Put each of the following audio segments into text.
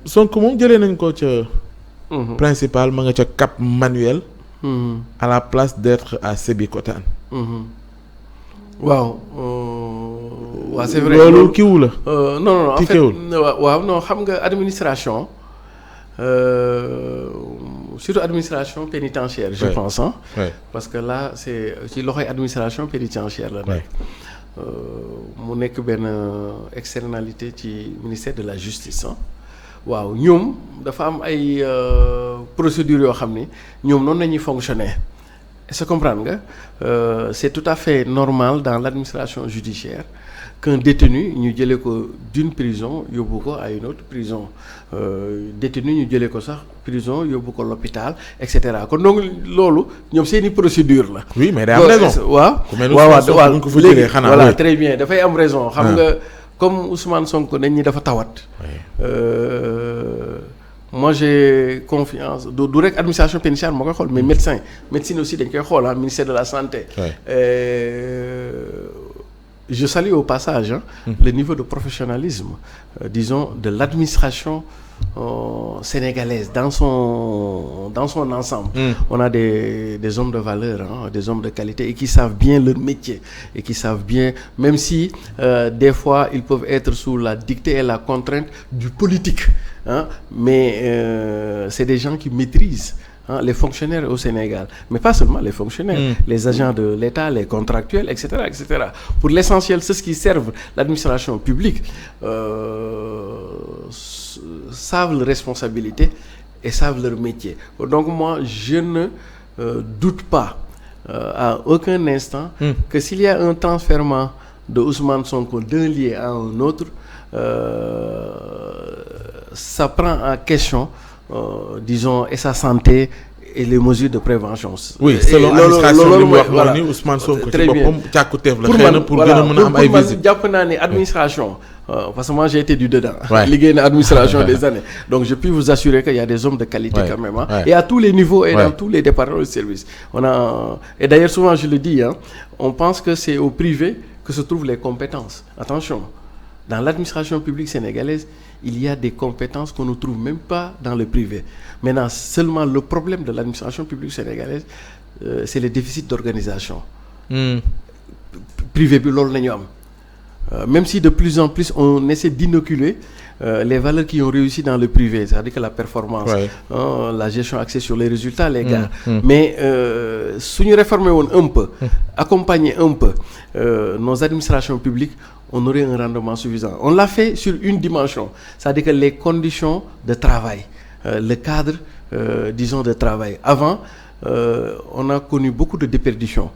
Sonko moom jëlee nañ ko ca. principal ma nga ca Cap Manuel. à la place d'être à Sébikotane. waaw. waaw c'est vrai loolu kiiwu la. non en fait waaw non xam nga administration surtout administration pénitentiaire je pense parce que là c'est ci loxoy administration pénitentiaire la nekk. mu nekk benn externalité ci ministère de la justice waaw ñoom dafa am ay procédures yoo xam ni ñoom noonu la ñuy fonctionner est-ce que comprendre nga c'est tout à fait normal dans l'administration judiciaire qu'un détenu ñu jëlee ko d'une prison yóbbu ko à une autre prison détenu ñu jëlee ko sax prison yóbbu ko l'hôpital et cetera kon donc loolu ñoom seeni procédure la. oui mais day am raison. waaw ko fa jëlee xanaa voilà très bien dafay am raison. xam nga comme Ousmane Sonko dañ ñi dafa tawat. moi j'ai confiance du rek administration pénitentiaire moo koy xool mais médecine aussi dañ koy xool ministère de la santé. Je salue au passage le niveau de professionnalisme disons de l'administration sénégalaise dans son ensemble. On a des hommes de valeur des hommes de qualité et qui savent bien leur métier et qui savent bien même si des fois ils peuvent être sous la dictée et la contrainte du politique mais c'est des gens qui maîtrisent les fonctionnaires au Sénégal mais pas seulement les fonctionnaires les agents de l'État les contractuels etc. Pour l'essentiel ceux qui servent l'administration publique savent leurs responsabilités et savent leur métier donc moi je ne doute pas à aucun instant que s'il y a un transfèrement de Ousmane Sonko d'un lieu à un autre ça prend en question disons et sa santé et les mesures de prévention. oui selon administration li mu wax noonu ni Ousmane Sonko ci boppam càkkuteef la xëy na pour gën a mën a am ay visites jàpp naa ne administration parce que moi j'ai été du dedans. liggéey na administration des années donc je puis vous assurer qu'il y a des hommes de qualité quand même et à tous les niveaux et dans tous les départements de service et d'ailleurs souvent je le dis on pense que c'est au privé que se trouvent les compétences attention dans l'administration publique sénégalaise il y a des compétences qu'on ne trouve même pas dans le privé. Maintenant, seulement le problème de l'administration publique sénégalaise, c'est le déficit d'organisation. Privé bi loolu la ñu am même si de plus en plus on essaie d'inoculer les valeurs qui ont réussi dans le privé, c'est-à-dire que la performance, la gestion axée sur les résultats, les gars. Mais si nous réformons un peu, accompagner un peu nos administrations publiques, on aurait un rendement suffisant. On l'a fait sur une dimension, c'est-à-dire que les conditions de travail, le cadre, disons, de travail. Avant, on a connu beaucoup de déperditions.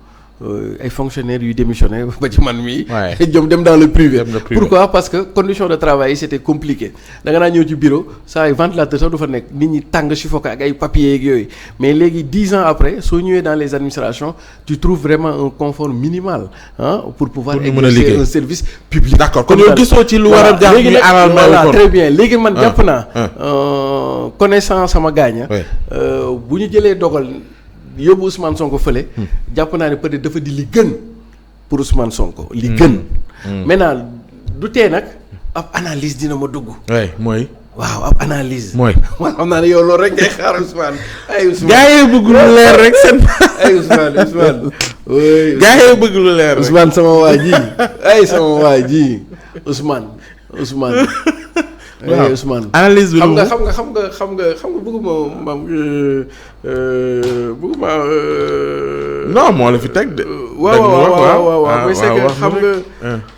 Ay fonctionnaires yu démissionné ba ci man mii. jom dem dans le privé. Pourquoi? Parce que conditions de travail c'était compliqué. da nga naa ñëw ci bureau saa ay ventilateur sax du fa nekk nit ñi tàng suffoqué ak ay papiers yeeg yooyu mais léegi 10 ans après soo ñëwee dans les administrations tu trouves vraiment un confort minimal pour pouvoir exercer un service public. D'accord kon yow gisoo ci lu war a jàpp ni aral ma très bien léegi man jàpp naa connaissant sama gaaña bu ñu jëlee dogal yóbbu Ousmane Sonko fële. jàpp naa ne peut-être dafa di li gën pour Ousmane Sonko. li gën. maintenant du tee nag ab analyse dina ma dugg. mooy. waaw ab analyse. mooy. man xam naa ne yow loolu rek ngay xaar Ousmane. ay Ousmane gaa yi bëgg lu leer rek seen. ay Ousmane. gaa yi bëgg lu leer rek. Ousmane sama waa ji ay sama waa ji Ousmane. waaw Ousmane analyse bi xam nga bëgguma non moo la fi teg de. waaw mais c'est que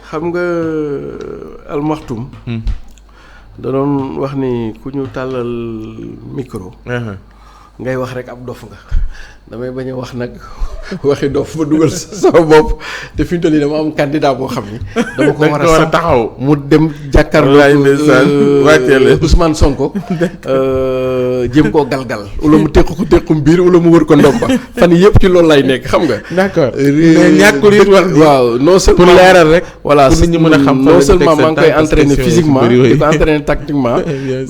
xam nga almaxtum da doon wax ni ku ñu tàllal micro. ngay wax rek ab dof nga damay bañ a wax nag waxi dof ba dugal sama bopp te fi mu toll nii dama am candidat boo xam ni. dama ko war a taxaw mu dem jàkkaarloo Ousmane Sonko jéem koo galgal wala mu tequm biir wala mu wër ko ndomba fan yii yëpp ci loolu lay nekk xam nga. d'accord mais ñàkkul it wax. waaw non seulement pour leeral rek. voilà pour nit ñi mën a xam non seulement maa ngi koy entraîner physiquement di ko entraîner tactiquement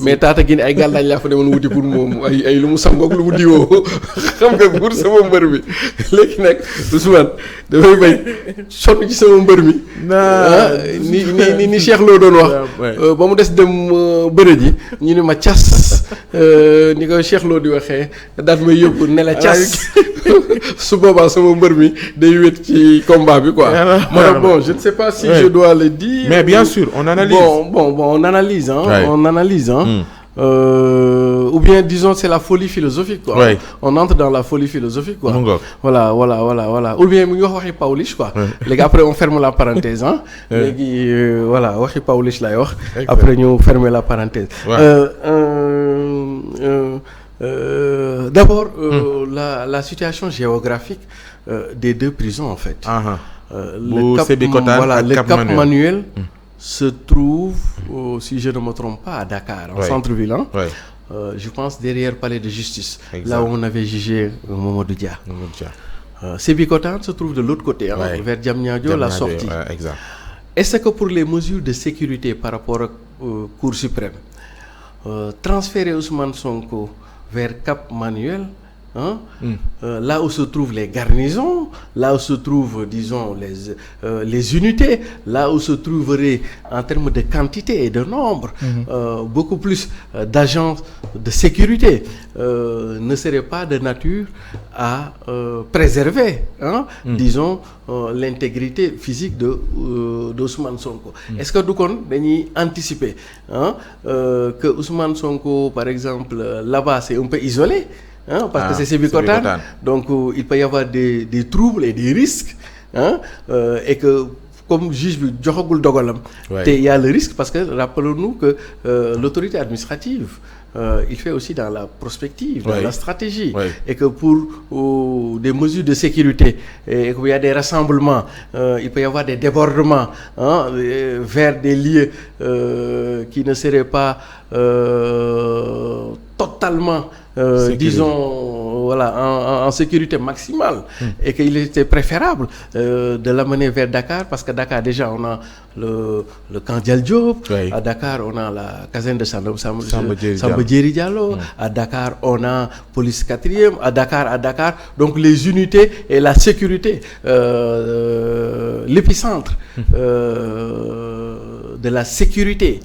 mais taata gi ne ay gàllaaj laa fa demoon wuti pour moom ay lu mu sangoog lu mu diwoo xam nga pour sama mbër bi léegi nag Ousmane damay bañ sonn ci sama mbër mi. ni Cheikh Lo doon wax. ba mu des dem bëre ji ñu ni ma cas ni ko Cheikh Lo di waxee daal may yóbbu ne la cas su boobaa sama mbër mi day wét ci combat bi quoi. alors bon je ne sais pas si je dois le dire. mais bien sûr on analyse. Bon on analyse on analyse ou bien disons c'est la folie philosophique quoi. Ouais. On entre dans la folie philosophique quoi. Voilà. Ou bien mu ngi wax waxi Pawlish quoi. Léegi après on ferme la parenthèse léegi voilà waxi Pawlish lay wax. Après ñu fermer la parenthèse. D'abord la situation géographique des deux prisons en fait. Le Cap Manuel se trouve, si je ne me trompe pas, à Dakar, en centre-ville. Je pense derrière Palais de Justice, là où on avait jugé Mamadou Dia. Sébikotane se trouve de l'autre côté, vers Diamniadio, la sortie. Exact. Est-ce que pour les mesures de sécurité par rapport au Cour suprême, transférer Ousmane Sonko vers Cap Manuel, là où se trouvent les garnisons, là où se trouvent, disons, les unités, là où se trouverait en termes de quantité et de nombre, beaucoup plus d'agents de sécurité, ne serait pas de nature à préserver, disons, l'intégrité physique d'Ousmane Sonko. Est-ce que nous dañuy anticiper que Ousmane Sonko, par exemple, là-bas, c'est un peu isolé? Parce que c'est Sébikotane, donc il peut y avoir des troubles et des risques, et que comme juge bi joxagul dogalam, il y a le risque parce que rappelons-nous que l'autorité administrative il fait aussi dans la prospective, dans la stratégie, et que pour des mesures de sécurité et qu'il y a des rassemblements, il peut y avoir des débordements vers des lieux qui ne seraient pas totalement disons en sécurité maximale, et qu'il était préférable de l'amener vers Dakar parce que Dakar déjà on a le camp Dial Diop, à Dakar on a la caserne de Samba Diéry Diallo, à Dakar on a police 4e, à Dakar donc les unités et la sécurité, l'épicentre de la sécurité,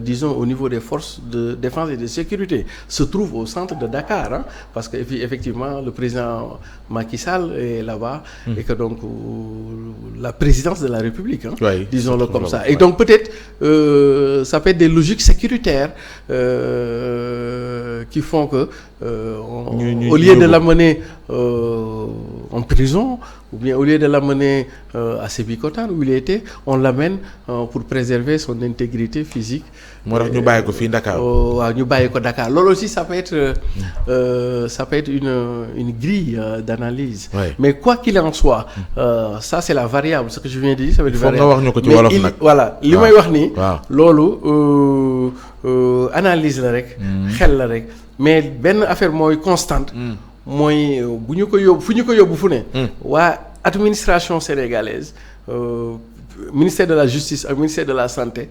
disons au niveau des forces de défense et de sécurité, se trouve au centre de Dakar, parce que effectivement le président Macky Sall est là-bas, et que donc la présidence de la République, disons-le comme ça. Et donc peut-être ça peut être des logiques sécuritaires qui font que au lieu de l'amener en prison, ou bien au lieu de l'amener à Sébikotane où il était, on l'amène pour préserver son intégrité physique. moo tax ñu bàyyi ko fii Dakar. waaw ñu bàyyi ko Dakar loolu aussi ça peut être une grille d'analyse. Mais quoi qu'il en soit, ça c'est la variable, ce que je viens de dire ça va être variable. Foog nga wax ñu ko ci wolof nag. Voilà li may wax nii. loolu analyse la rek. xel la rek, mais benn affaire mooy constante. mooy bu ñu ko yóbbu fu ñu ko yóbbu fu ne. waa administration sénégalaise, ministère de la justice ak ministère de la santé,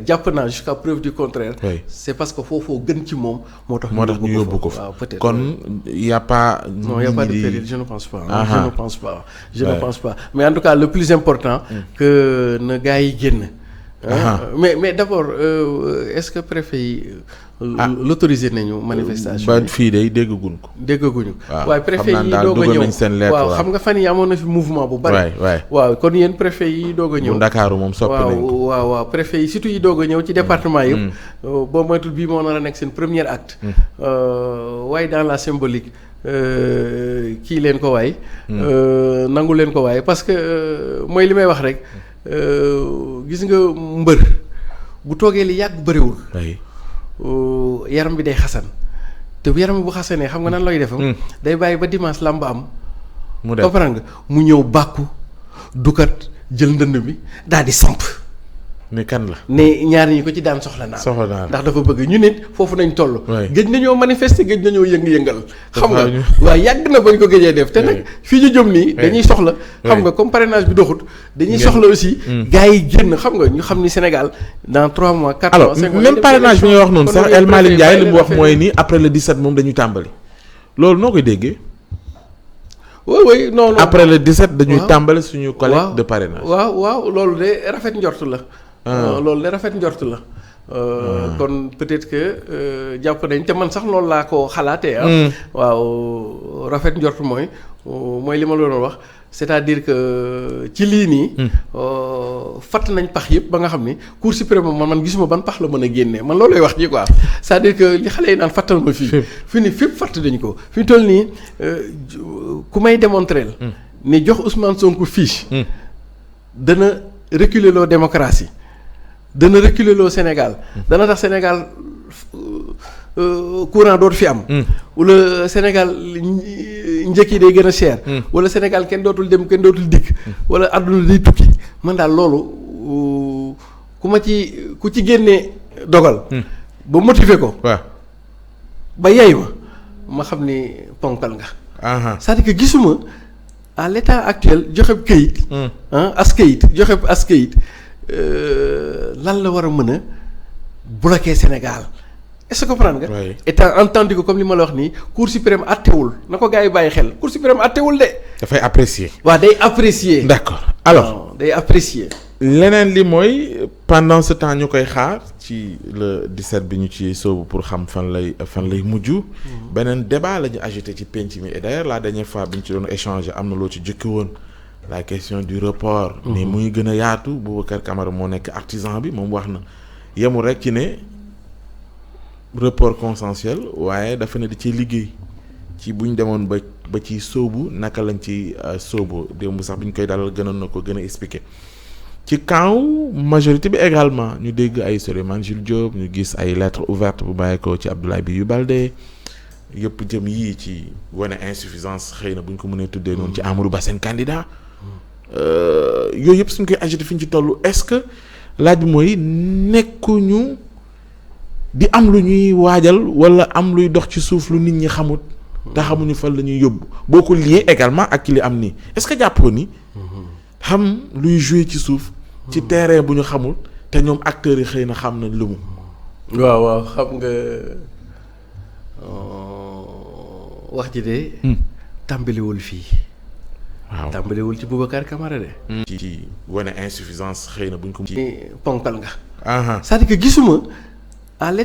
jàpp naa jusqu'à preuve du contraire. C'est parce que foofu gën ci moom moo tax ñu yóbbu ko fa. Peut-être kon y a pas. Non, y a pas de péril, je ne pense pas. Je ne pense pas. Mais en tout cas le plus important que na gars yi génn. Mais d'abord est-ce que préfet yi l'autoriser nañu manifestation ba fii de déggaguñ ko. waaye préfet yi doog a ñëw waaw xam nga fan yi amoon na fi mouvement bu bari. waaw kon yéen préfet yi doog a ñëw. bu Ndakaaru moom soppi nañ ko. waaw préfet yi surtout yi doog a ñëw ci département yëpp. boo moytul bii moo nar a nekk seen premier acte. waaye dans la symbolique kii leen ko waay. nangu leen ko waay parce que mooy li may wax rek. Gis nga mbër bu toogee li yàgg bëriwul. yaram bi day xasan, te bu yaram bi bu xasanee xam nga nan lay def. day bàyyi ba dimanche làmb am. mu def comprendre nga mu ñëw bàkku dukat jël ndënd bi daal di samp. ne kan la ne ñaar ñi ko ci daan soxla naa ndax dafa bëgg ñu nit foofu nañ toll. gëj nañoo manifester gëj nañoo yëngal xam nga waaye yàgg na bañ ko gëjee def te nag fii ñu jëm nii dañuy soxla xam nga comme parrainage bi doxut dañuy soxla aussi gars yi génn xam nga ñu xam ni Sénégal dans 3 mois 4 mois 5 mois même parrainage bi ngay wax noonu sax El Malick Ndiaye li mu wax mooy ni après le 17 moom dañuy tàmbali loolu noo koy déggee. oui non après le 17 dañuy tàmbali suñu collecte de parrainage. waaw loolu de rafet njort la. loolu de rafet njort la. kon peut-être que jàpp nañ te man sax loolu laa ko xalaatee waaw rafet njort mooy li ma la doon wax c'est-à-dire que ci lii nii. fatt nañ pax yëpp ba nga xam ni Cour suprême man gisuma ban pax la mën a génnee man loolu lay wax ji quoi c'est-à-dire que li xale yi naan fattal ma fii. fii nii fépp fatt dañ ko fi mu toll nii ku may démontrer ni jox Ousmane Sonko fiche. dana reculer loo démocratie. dana reculer loo Sénégal. dana tax Sénégal courant dootu fi am. wala Sénégal njëkk yi day gën a cher. wala Sénégal kenn dootul dem kenn dootul dikk. wala àdduna day tukki man daal loolu ku ci génnee dogal. ba motiver ko. waaw ba yey ma xam ni ponkal nga. c'est-à-dire que gisuma à l'état actuel joxe këyit. joxe këyit. lan la war a mën a bloquer Sénégal est-ce que comprendre nga. oui étant entendu que comme li ma la wax nii Cour suprême attewul na ko gars yi bàyyi xel Cour suprême attewul de. dafay apprécier. waaw day apprécier. d'accord alors day apprécier. leneen li mooy pendant ce temps ñu koy xaar ci le 17 bi ñu ci sóobu pour xam fan lay mujj. beneen débat la ñu agité ci penc mi et d'ailleurs la dernière fois bi ñu ci doon échanger am na loo ci jukki woon. la question du report. mais muy gën a yaatu Boubacar Camara moo nekk artisan bi moom wax na yemul rek ci ne report consensuel waaye dafa ne di ci liggéey ci buñ demoon ba ci sóobu naka lañ ci sóobu démb sax bi ñu koy dalal gënoon na ko gën a expliquer. ci camp majorité bi également ñu dégg ay Souleymane Jules Diop ñu gis ay lettres ouvertes bu bàyyi ko ci Abdoulaye Bibi Baldé yëpp jëm yii ci wane insuffisance xëy na bu ñu ko mënee tuddee noonu ci Amadou Ba seen candidat. yooyu yëpp suñ koy agité fi ñu ci toll est-ce que laaj bi mooy nekkuñu di am lu ñuy waajal wala am luy dox ci suuf lu nit ñi xamut te xamuñu fan la ñuy yóbbu boo ko lié également ak ki li am nii est-ce que jàppoo ni xam luy jouer ci suuf ci terrain bu ñu xamul te ñoom acteurs yi xëy na xam na lu mu. waaw xam nga wax ji de. tàmbaliwul fii. waaw tàmbaliwul ci Boubacar Camara de. ci wane insuffisance xëy na buñ ko. ponkal nga. aha c'est-à-dire que gisuma à l'état